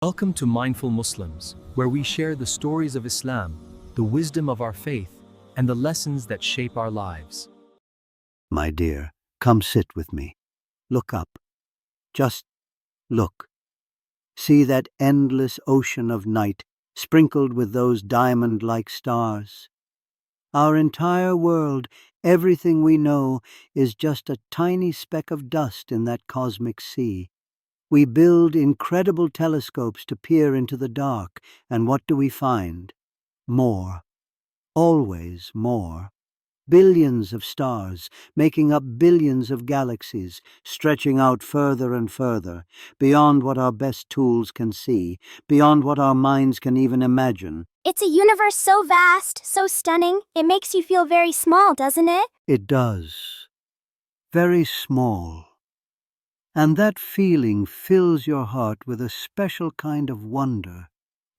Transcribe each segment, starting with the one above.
Welcome to Mindful Muslims, where we share the stories of Islam, the wisdom of our faith, and the lessons that shape our lives. My dear, come sit with me. Look up. Just look. See that endless ocean of night sprinkled with those diamond-like stars. Our entire world, everything we know, is just a tiny speck of dust in that cosmic sea. We build incredible telescopes to peer into the dark, and what do we find? More. Always more. Billions of stars, making up billions of galaxies, stretching out further and further, beyond what our best tools can see, beyond what our minds can even imagine. It's a universe so vast, so stunning, it makes you feel very small, doesn't it? It does. Very small. And that feeling fills your heart with a special kind of wonder,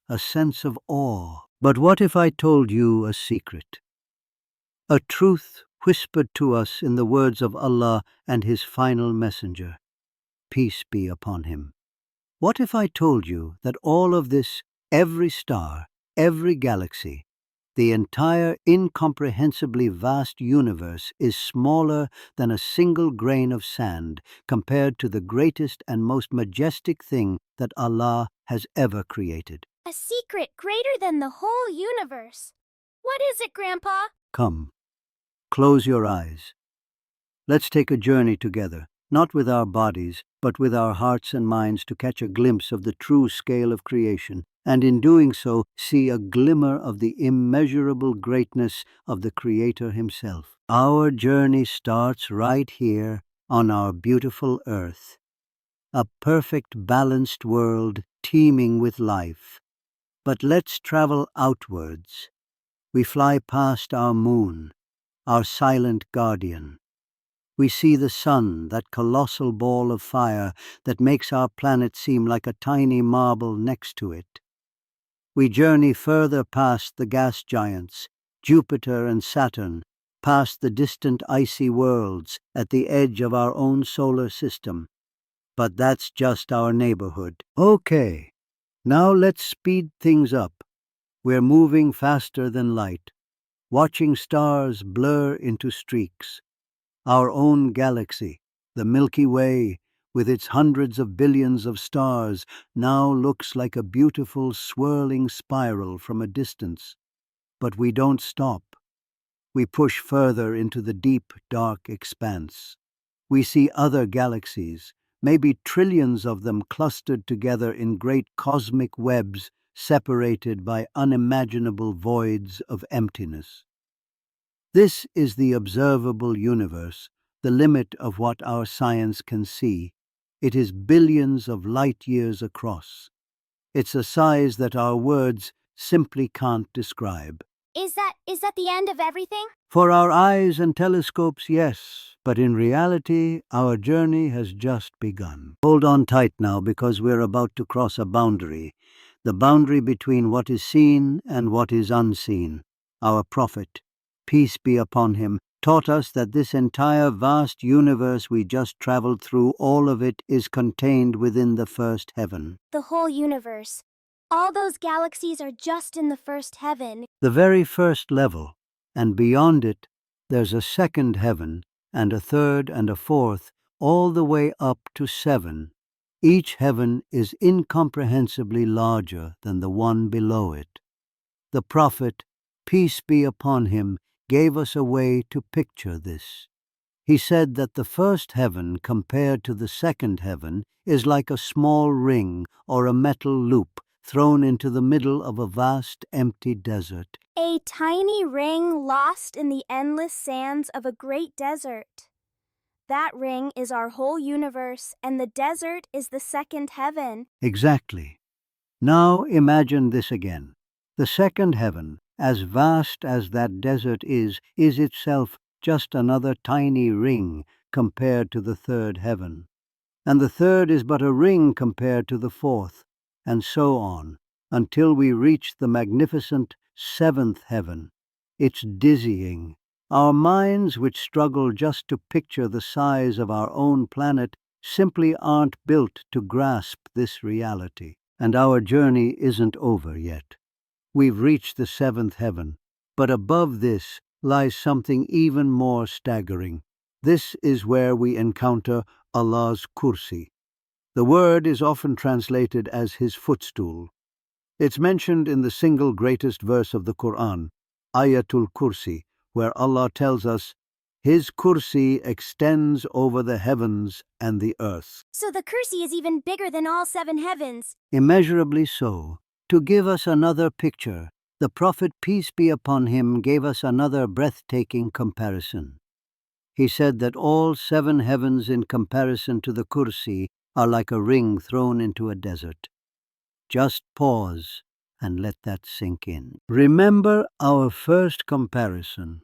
a sense of awe. But what if I told you a secret? A truth whispered to us in the words of Allah and His final messenger, peace be upon him. What if I told you that all of this, every star, every galaxy, the entire incomprehensibly vast universe is smaller than a single grain of sand compared to the greatest and most majestic thing that Allah has ever created? A secret greater than the whole universe. What is it, Grandpa? Come, close your eyes. Let's take a journey together, not with our bodies, but with our hearts and minds, to catch a glimpse of the true scale of creation, and in doing so, see a glimmer of the immeasurable greatness of the Creator Himself. Our journey starts right here on our beautiful earth, a perfect balanced world teeming with life. But let's travel outwards. We fly past our moon, our silent guardian. We see the sun, that colossal ball of fire that makes our planet seem like a tiny marble next to it. We journey further past the gas giants, Jupiter and Saturn, past the distant icy worlds at the edge of our own solar system. But that's just our neighborhood. Okay, now let's speed things up. We're moving faster than light, watching stars blur into streaks. Our own galaxy, the Milky Way, with its hundreds of billions of stars, now looks like a beautiful swirling spiral from a distance. But we don't stop. We push further into the deep, dark expanse. We see other galaxies, maybe trillions of them clustered together in great cosmic webs, separated by unimaginable voids of emptiness. This is the observable universe, the limit of what our science can see. It is billions of light years across. It's a size that our words simply can't describe. Is that the end of everything? For our eyes and telescopes, yes, but in reality, our journey has just begun. Hold on tight now, because we're about to cross a boundary, the boundary between what is seen and what is unseen. Our prophet, peace be upon him, taught us that this entire vast universe we just traveled through, all of it is contained within the first heaven. The whole universe. All those galaxies are just in the first heaven. The very first level, and beyond it, there's a second heaven, and a third and a fourth, all the way up to 7. Each heaven is incomprehensibly larger than the one below it. The prophet, peace be upon him, gave us a way to picture this. He said that the first heaven compared to the second heaven is like a small ring or a metal loop thrown into the middle of a vast empty desert. A tiny ring lost in the endless sands of a great desert. That ring is our whole universe, and the desert is the second heaven. Exactly. Now imagine this again. The second heaven, as vast as that desert is itself just another tiny ring compared to the third heaven. And the third is but a ring compared to the fourth, and so on, until we reach the magnificent 7th heaven. It's dizzying. Our minds, which struggle just to picture the size of our own planet, simply aren't built to grasp this reality. And our journey isn't over yet. We've reached the seventh heaven, but above this lies something even more staggering. This is where we encounter Allah's kursi. The word is often translated as his footstool. It's mentioned in the single greatest verse of the Quran, Ayatul Kursi, where Allah tells us, His kursi extends over the heavens and the earth. So the kursi is even bigger than all 7 heavens. Immeasurably so. To give us another picture, the Prophet, peace be upon him, gave us another breathtaking comparison. He said that all 7 heavens in comparison to the kursi are like a ring thrown into a desert. Just pause and let that sink in. Remember our first comparison.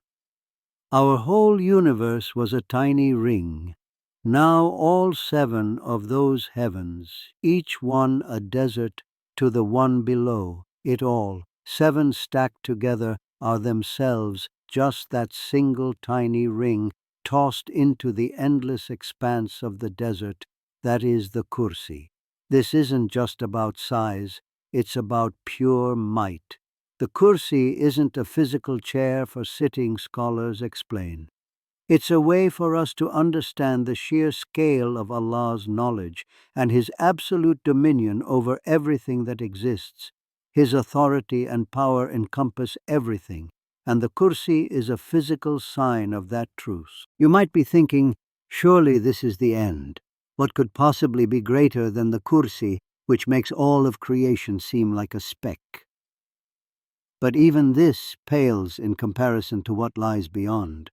Our whole universe was a tiny ring. Now all 7 of those heavens, each one a desert to the one below it all, 7 stacked together, are themselves just that single tiny ring tossed into the endless expanse of the desert that is the kursi. This isn't just about size, it's about pure might. The kursi isn't a physical chair for sitting, scholars explain. It's a way for us to understand the sheer scale of Allah's knowledge and His absolute dominion over everything that exists. His authority and power encompass everything, and the kursi is a physical sign of that truth. You might be thinking, surely this is the end. What could possibly be greater than the kursi, which makes all of creation seem like a speck? But even this pales in comparison to what lies beyond.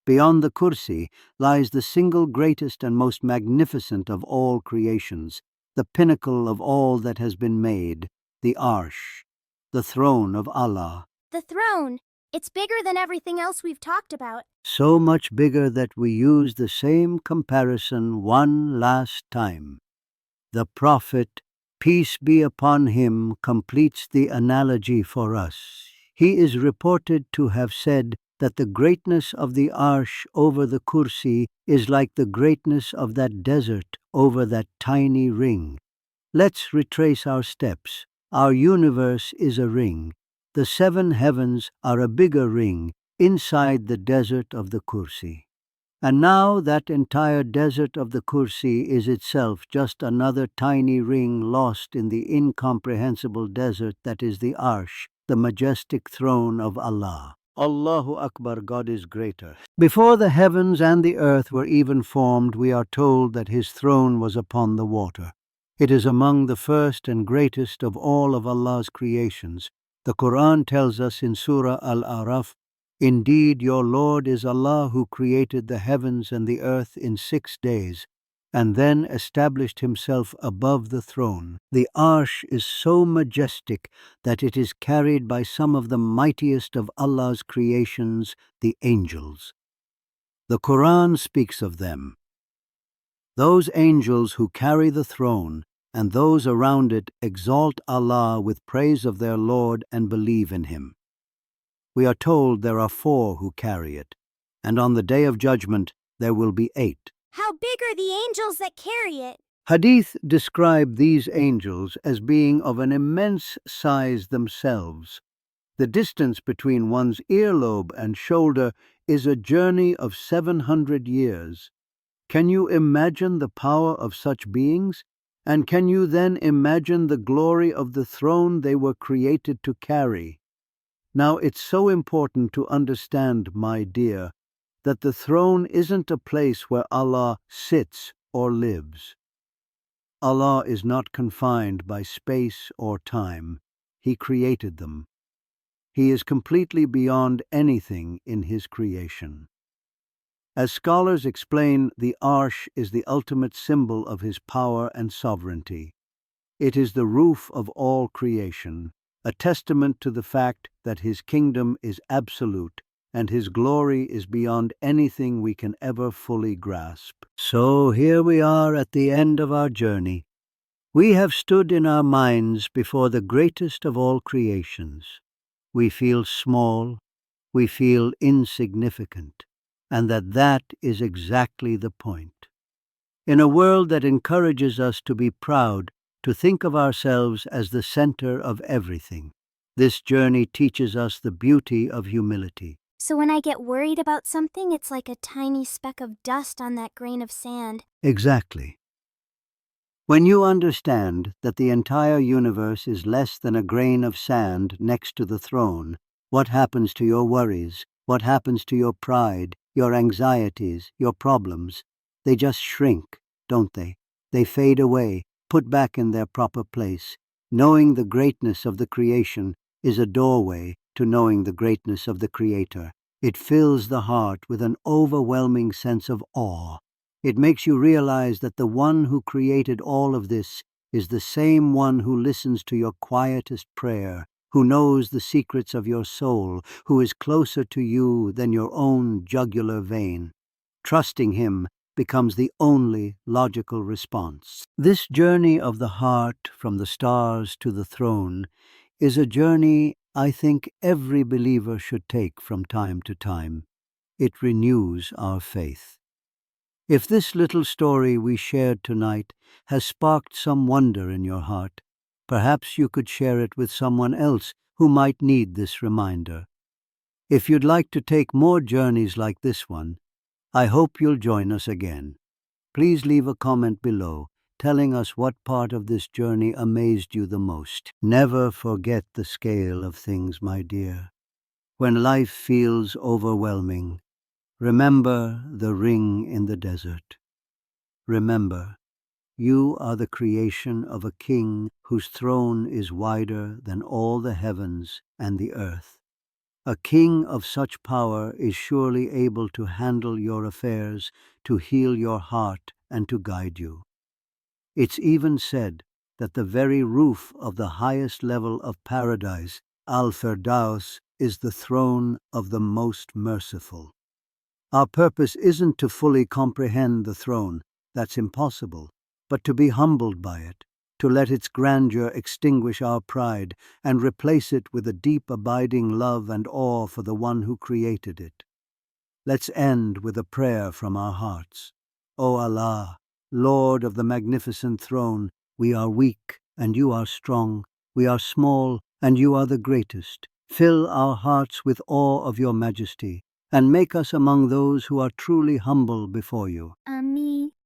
Beyond the kursi lies the single greatest and most magnificent of all creations, the pinnacle of all that has been made, the arsh, the throne of Allah. The throne. It's bigger than everything else we've talked about. So much bigger that we use the same comparison one last time. The Prophet, peace be upon him, completes the analogy for us. He is reported to have said that the greatness of the arsh over the kursi is like the greatness of that desert over that tiny ring. Let's retrace our steps. Our universe is a ring. The 7 heavens are a bigger ring inside the desert of the kursi. And now that entire desert of the kursi is itself just another tiny ring lost in the incomprehensible desert that is the arsh, the majestic throne of Allah. Allahu Akbar, God is greater. Before the heavens and the earth were even formed, we are told that His throne was upon the water. It is among the first and greatest of all of Allah's creations. The Quran tells us in Surah Al-Araf, Indeed, your Lord is Allah who created the heavens and the earth in 6 days, and then established Himself above the throne. The arsh is so majestic that it is carried by some of the mightiest of Allah's creations, the angels. The Quran speaks of them. Those angels who carry the throne and those around it exalt Allah with praise of their Lord and believe in Him. We are told there are 4 who carry it, and on the Day of Judgment there will be 8. How big are the angels that carry it? Hadith describe these angels as being of an immense size themselves. The distance between one's earlobe and shoulder is a journey of 700 years. Can you imagine the power of such beings? And can you then imagine the glory of the throne they were created to carry? Now it's so important to understand, my dear, that the throne isn't a place where Allah sits or lives. Allah is not confined by space or time. He created them. He is completely beyond anything in His creation. As scholars explain, the arsh is the ultimate symbol of His power and sovereignty. It is the roof of all creation, a testament to the fact that His kingdom is absolute and His glory is beyond anything we can ever fully grasp. So here we are at the end of our journey. We have stood in our minds before the greatest of all creations. We feel small, we feel insignificant, and that is exactly the point. In a world that encourages us to be proud, to think of ourselves as the center of everything. This journey teaches us the beauty of humility. So when I get worried about something, it's like a tiny speck of dust on that grain of sand. Exactly. When you understand that the entire universe is less than a grain of sand next to the throne, what happens to your worries? What happens to your pride, your anxieties, your problems? They just shrink, don't they? They fade away, put back in their proper place. Knowing the greatness of the creation is a doorway to knowing the greatness of the Creator. It fills the heart with an overwhelming sense of awe. It makes you realize that the one who created all of this is the same one who listens to your quietest prayer, who knows the secrets of your soul, who is closer to you than your own jugular vein. Trusting him becomes the only logical response. This journey of the heart from the stars to the throne is a journey I think every believer should take from time to time. It renews our faith. If this little story we shared tonight has sparked some wonder in your heart, perhaps you could share it with someone else who might need this reminder. If you'd like to take more journeys like this one, I hope you'll join us again. Please leave a comment below telling us what part of this journey amazed you the most. Never forget the scale of things, my dear. When life feels overwhelming, remember the ring in the desert. Remember, you are the creation of a king whose throne is wider than all the heavens and the earth. A king of such power is surely able to handle your affairs, to heal your heart, and to guide you. It's even said that the very roof of the highest level of paradise, Al-Firdaus, is the throne of the most merciful. Our purpose isn't to fully comprehend the throne, that's impossible, but to be humbled by it, to let its grandeur extinguish our pride and replace it with a deep abiding love and awe for the one who created it. Let's end with a prayer from our hearts. O Allah, Lord of the magnificent throne, we are weak and you are strong. We are small and you are the greatest. Fill our hearts with awe of your majesty and make us among those who are truly humble before you. Me.